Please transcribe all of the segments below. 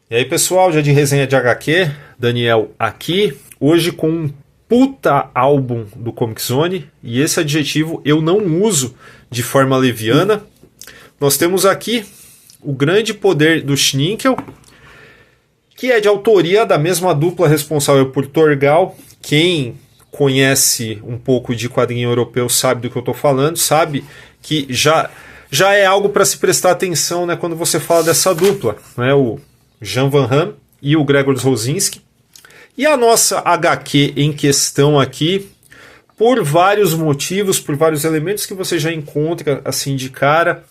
E aí pessoal, dia de resenha de HQ, Daniel aqui, hoje com um puta álbum do Comic Zone, e esse adjetivo eu não uso de forma leviana. Nós temos aqui O Grande Poder do Schninkel, que é de autoria da mesma dupla responsável por Torgal. Quem conhece um pouco de quadrinho europeu sabe do que eu estou falando, sabe que já é algo para se prestar atenção, né, quando você fala dessa dupla, né, o Jan Van Ham e o Grzegorz Rosinski. E a nossa HQ em questão aqui, por vários motivos, por vários elementos que você já encontra assim de cara,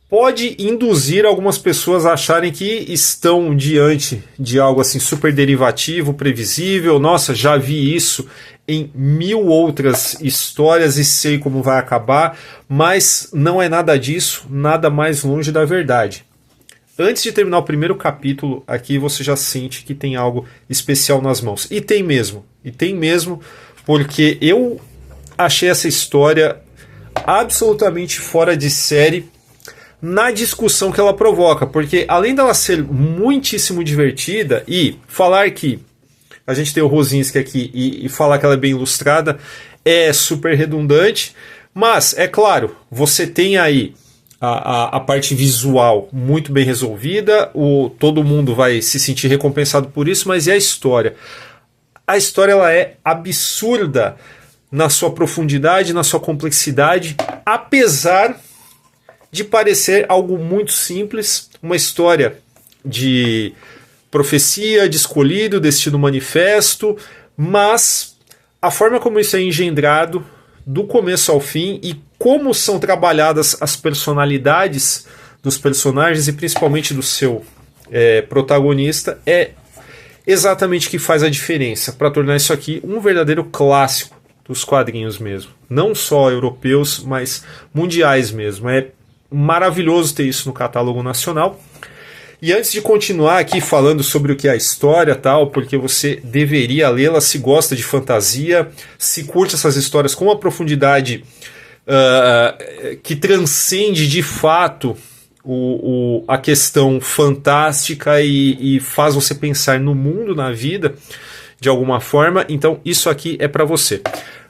pode induzir algumas pessoas a acharem que estão diante de algo assim super derivativo, previsível. Nossa, já vi isso em 1000 outras histórias e sei como vai acabar, mas não é nada disso, nada mais longe da verdade. Antes de terminar o primeiro capítulo, aqui você já sente que tem algo especial nas mãos. E tem mesmo, porque eu achei essa história absolutamente fora de série na discussão que ela provoca. Porque além dela ser muitíssimo divertida, e falar que a gente tem o Rosinski aqui e falar que ela é bem ilustrada é super redundante, mas é claro, você tem aí a parte visual muito bem resolvida, todo mundo vai se sentir recompensado por isso, mas e a história? A história ela é absurda na sua profundidade, na sua complexidade, apesar de parecer algo muito simples, uma história de profecia, de escolhido, destino manifesto, mas a forma como isso é engendrado do começo ao fim e como são trabalhadas as personalidades dos personagens e principalmente do seu protagonista é exatamente o que faz a diferença para tornar isso aqui um verdadeiro clássico dos quadrinhos mesmo. Não só europeus, mas mundiais mesmo. É maravilhoso ter isso no catálogo nacional. E antes de continuar aqui falando sobre o que é a história, tal, porque você deveria lê-la se gosta de fantasia, se curte essas histórias com uma profundidade que transcende de fato a questão fantástica e faz você pensar no mundo, na vida, de alguma forma. Então isso aqui é para você.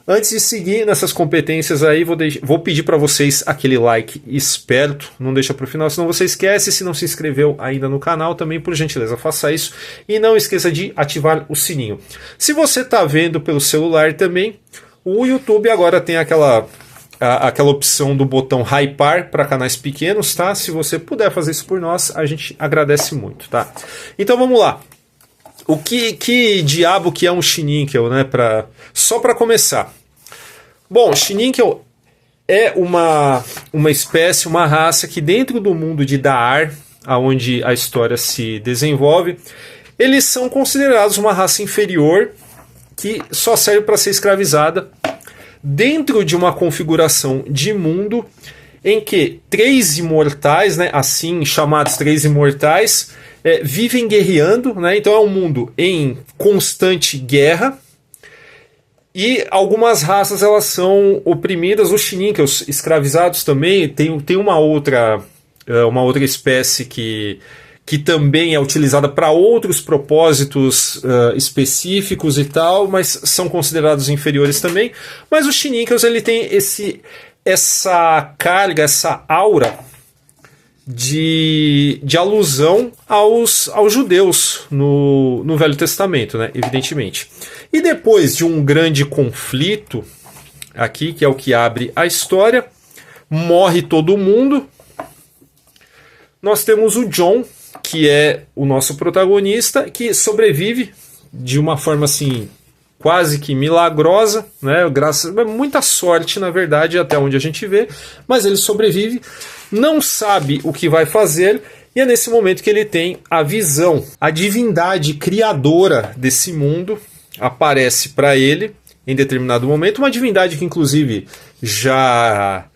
Antes de seguir nessas competências aí, vou pedir para vocês aquele like esperto, não deixa para o final, senão você esquece. Se não se inscreveu ainda no canal, também por gentileza faça isso. E não esqueça de ativar o sininho. Se você está vendo pelo celular também, o YouTube agora tem aquela opção do botão hypar para canais pequenos, tá? Se você puder fazer isso por nós, a gente agradece muito, tá? Então vamos lá. O que diabo que é um Schninkel, né? Só para começar. Bom, Schninkel é uma espécie, uma raça que dentro do mundo de Da'ar, onde a história se desenvolve, eles são considerados uma raça inferior que só serve para ser escravizada dentro de uma configuração de mundo em que 3 imortais, né, assim chamados 3 imortais, vivem guerreando, né? Então é um mundo em constante guerra e algumas raças elas são oprimidas, os Schninkels escravizados também. Tem uma outra espécie que também é utilizada para outros propósitos específicos e tal, mas são considerados inferiores também. Mas os Schninkels ele tem essa carga, essa aura de alusão aos judeus no Velho Testamento, né? Evidentemente. E depois de um grande conflito aqui, que é o que abre a história, morre todo mundo. Nós temos o John, que é o nosso protagonista, que sobrevive de uma forma assim quase que milagrosa, né? Graças a muita sorte, na verdade, até onde a gente vê, mas ele sobrevive, não sabe o que vai fazer, e é nesse momento que ele tem a visão. A divindade criadora desse mundo aparece para ele em determinado momento, uma divindade que inclusive já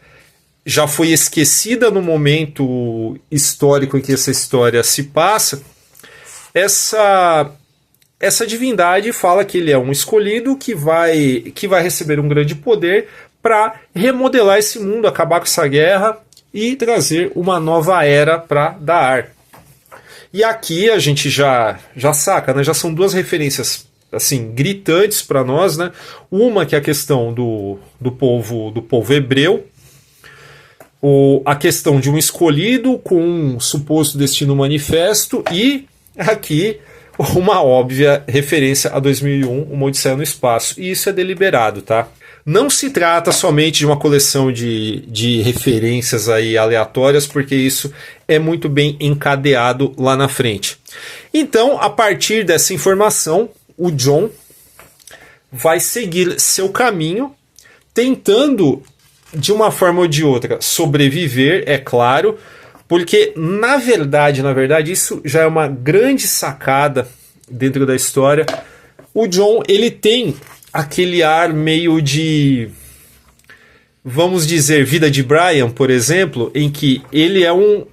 foi esquecida no momento histórico em que essa história se passa. Essa divindade fala que ele é um escolhido que vai receber um grande poder para remodelar esse mundo, acabar com essa guerra e trazer uma nova era para Da'ar. E aqui a gente já saca, né? Já são duas referências assim gritantes para nós, né? Uma que é a questão do povo hebreu, a questão de um escolhido com um suposto destino manifesto, e aqui uma óbvia referência a 2001, Uma Odisseia no Espaço. E isso é deliberado, tá? Não se trata somente de uma coleção de referências aí aleatórias, porque isso é muito bem encadeado lá na frente. Então, a partir dessa informação, o John vai seguir seu caminho, tentando, de uma forma ou de outra, sobreviver, é claro, porque, na verdade, isso já é uma grande sacada dentro da história. O John, ele tem aquele ar meio de, vamos dizer, Vida de Brian, por exemplo, em que ele é um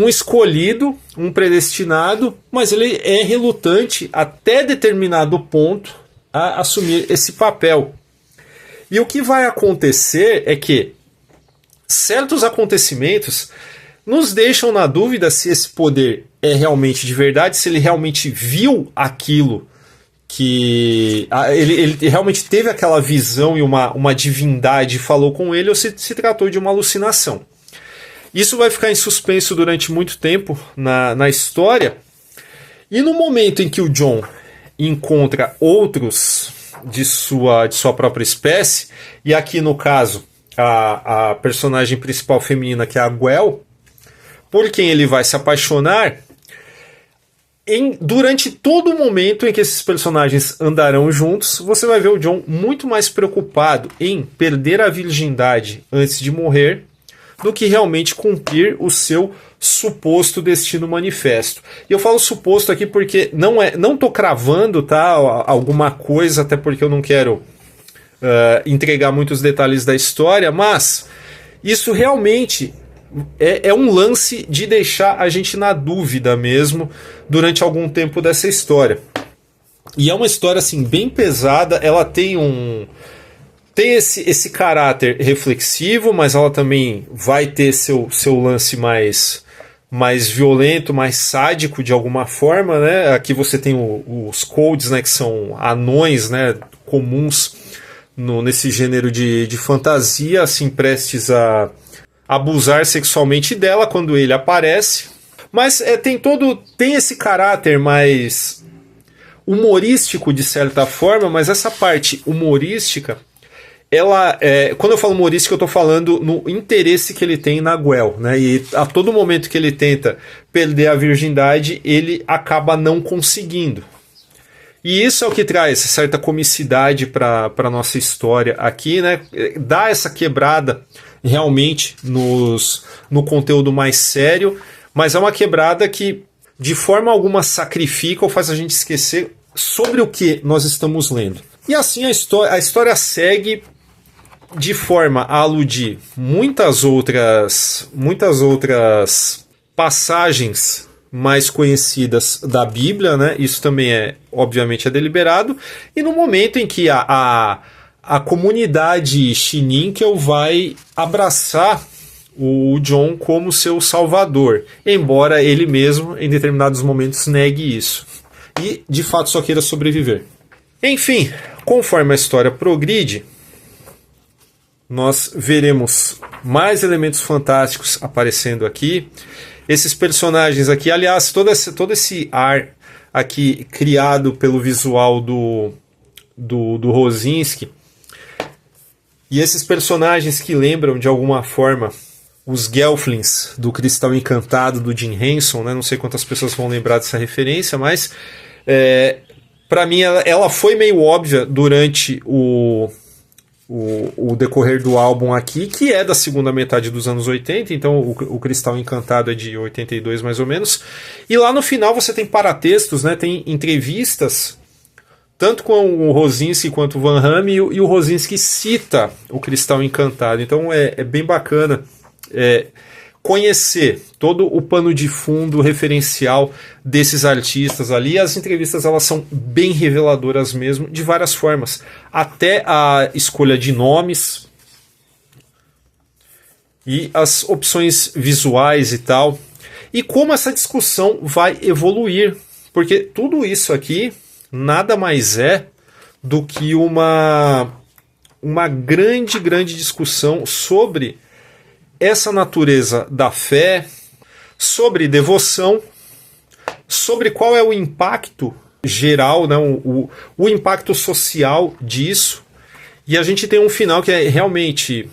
escolhido, um predestinado, mas ele é relutante até determinado ponto a assumir esse papel. E o que vai acontecer é que certos acontecimentos nos deixam na dúvida se esse poder é realmente de verdade, se ele realmente viu aquilo, que ele realmente teve aquela visão e uma divindade falou com ele, ou se tratou de uma alucinação. Isso vai ficar em suspenso durante muito tempo na história, e no momento em que o John encontra outros de sua própria espécie, e aqui no caso a personagem principal feminina, que é a Gwen, por quem ele vai se apaixonar, durante todo o momento em que esses personagens andarão juntos, você vai ver o John muito mais preocupado em perder a virgindade antes de morrer do que realmente cumprir o seu suposto destino manifesto. E eu falo suposto aqui porque não tô cravando, tá, alguma coisa, até porque eu não quero entregar muitos detalhes da história, mas isso realmente é um lance de deixar a gente na dúvida mesmo durante algum tempo dessa história. E é uma história assim bem pesada, ela tem esse caráter reflexivo, mas ela também vai ter seu lance mais violento, mais sádico de alguma forma, né? Aqui você tem os codes, né, que são anões, né, comuns nesse gênero de fantasia, assim, prestes a abusar sexualmente dela quando ele aparece. Mas tem esse caráter mais humorístico de certa forma, mas essa parte humorística, quando eu falo humorística, eu estou falando no interesse que ele tem na Gwen, né? E a todo momento que ele tenta perder a virgindade, ele acaba não conseguindo. E isso é o que traz certa comicidade para a nossa história aqui, né? Dá essa quebrada realmente no conteúdo mais sério, mas é uma quebrada que de forma alguma sacrifica ou faz a gente esquecer sobre o que nós estamos lendo. E assim a história segue de forma a aludir muitas outras passagens mais conhecidas da Bíblia, né? Isso também obviamente é deliberado, e no momento em que a comunidade Shininkel vai abraçar o John como seu salvador, embora ele mesmo em determinados momentos negue isso e de fato só queira sobreviver. Enfim, conforme a história progride, nós veremos mais elementos fantásticos aparecendo aqui. Esses personagens aqui, aliás, todo esse ar aqui criado pelo visual do Rosinski, e esses personagens que lembram de alguma forma os Gelflings do Cristal Encantado do Jim Henson, né? Não sei quantas pessoas vão lembrar dessa referência, mas para mim ela foi meio óbvia durante o decorrer do álbum aqui, que é da segunda metade dos anos 80, então o Cristal Encantado é de 82 mais ou menos, e lá no final você tem paratextos, né? Tem entrevistas tanto com o Rosinski quanto o Van Hamme, e o Rosinski cita o Cristal Encantado, então é bem bacana conhecer todo o pano de fundo referencial desses artistas ali. As entrevistas elas são bem reveladoras mesmo, de várias formas, até a escolha de nomes e as opções visuais e tal. e como essa discussão vai evoluir, porque tudo isso aqui nada mais é do que uma grande discussão sobre essa natureza da fé, sobre devoção, sobre qual é o impacto geral, né, o impacto social disso. E a gente tem um final que é realmente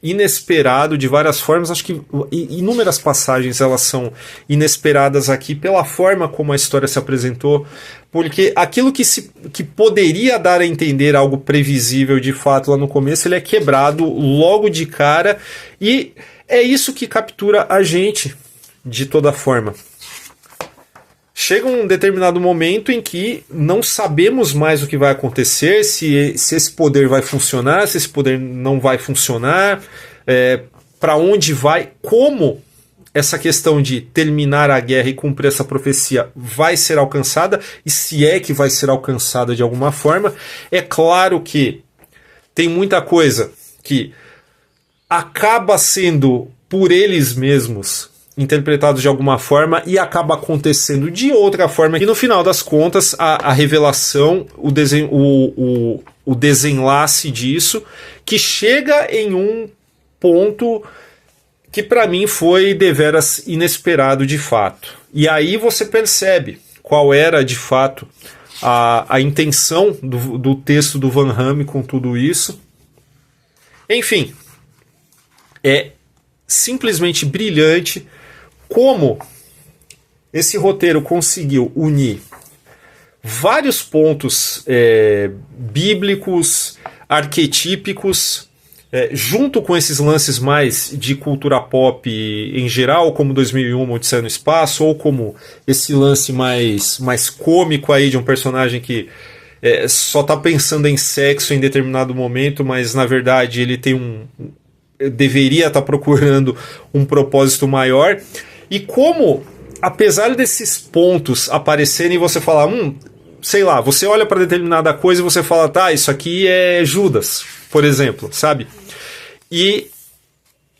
inesperado de várias formas. Acho que inúmeras passagens elas são inesperadas aqui pela forma como a história se apresentou, porque aquilo que poderia dar a entender algo previsível de fato lá no começo, ele é quebrado logo de cara, e é isso que captura a gente de toda forma. Chega um determinado momento em que não sabemos mais o que vai acontecer, se esse poder vai funcionar, se esse poder não vai funcionar, para onde vai, como essa questão de terminar a guerra e cumprir essa profecia vai ser alcançada, e se é que vai ser alcançada de alguma forma. É claro que tem muita coisa que acaba sendo por eles mesmos interpretados de alguma forma e acaba acontecendo de outra forma, e no final das contas a revelação, o desenlace disso, que chega em um ponto que para mim foi deveras inesperado de fato. E aí você percebe qual era de fato a intenção do texto do Van Hamme com tudo isso. Enfim, é simplesmente brilhante como esse roteiro conseguiu unir vários pontos bíblicos, arquetípicos, junto com esses lances mais de cultura pop em geral, como 2001, Odisseia no Espaço, ou como esse lance mais cômico aí de um personagem que só está pensando em sexo em determinado momento, mas na verdade ele tem deveria estar procurando um propósito maior. E como, apesar desses pontos aparecerem e você falar, sei lá, você olha para determinada coisa e você fala, tá, isso aqui é Judas, por exemplo, sabe? E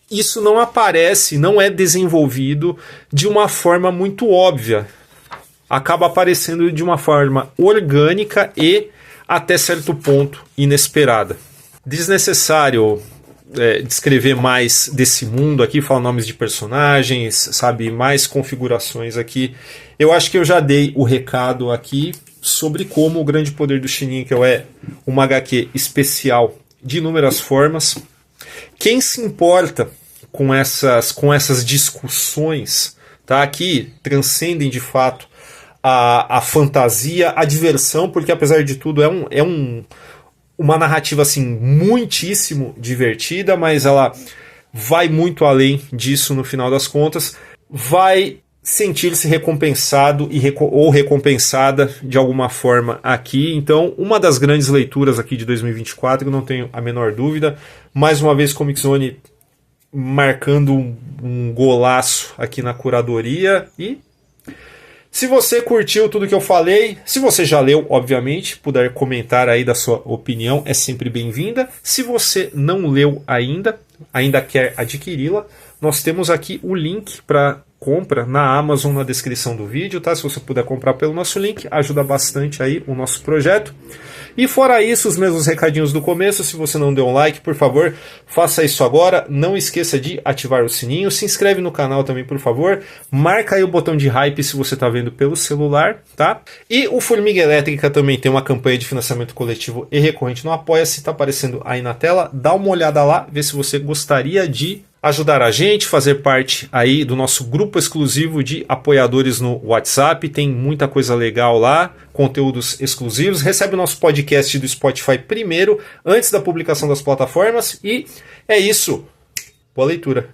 isso não aparece, não é desenvolvido de uma forma muito óbvia. Acaba aparecendo de uma forma orgânica e, até certo ponto, inesperada. Desnecessário descrever mais desse mundo aqui, falar nomes de personagens, sabe, mais configurações aqui. Eu acho que eu já dei o recado aqui sobre como o Grande Poder do Schinkel é uma HQ especial de inúmeras formas. Quem se importa com essas discussões, tá, que transcendem de fato a fantasia, a diversão, porque apesar de tudo uma narrativa assim muitíssimo divertida, mas ela vai muito além disso no final das contas, vai sentir-se recompensado ou recompensada de alguma forma aqui. Então, uma das grandes leituras aqui de 2024, não tenho a menor dúvida. Mais uma vez, Comic Zone marcando um golaço aqui na curadoria. E se você curtiu tudo que eu falei, se você já leu, obviamente, puder comentar aí da sua opinião, é sempre bem-vinda. Se você não leu ainda quer adquiri-la, nós temos aqui o link para compra na Amazon na descrição do vídeo, tá? Se você puder comprar pelo nosso link, ajuda bastante aí o nosso projeto. E fora isso, os mesmos recadinhos do começo. Se você não deu um like, por favor, faça isso agora. Não esqueça de ativar o sininho. Se inscreve no canal também, por favor. Marca aí o botão de hype se você está vendo pelo celular, tá? E o Formiga Elétrica também tem uma campanha de financiamento coletivo e recorrente no Apoia-se. Está aparecendo aí na tela. Dá uma olhada lá, vê se você gostaria de ajudar a gente, fazer parte aí do nosso grupo exclusivo de apoiadores no WhatsApp. Tem muita coisa legal lá, conteúdos exclusivos. Recebe o nosso podcast do Spotify primeiro, antes da publicação das plataformas. E é isso. Boa leitura.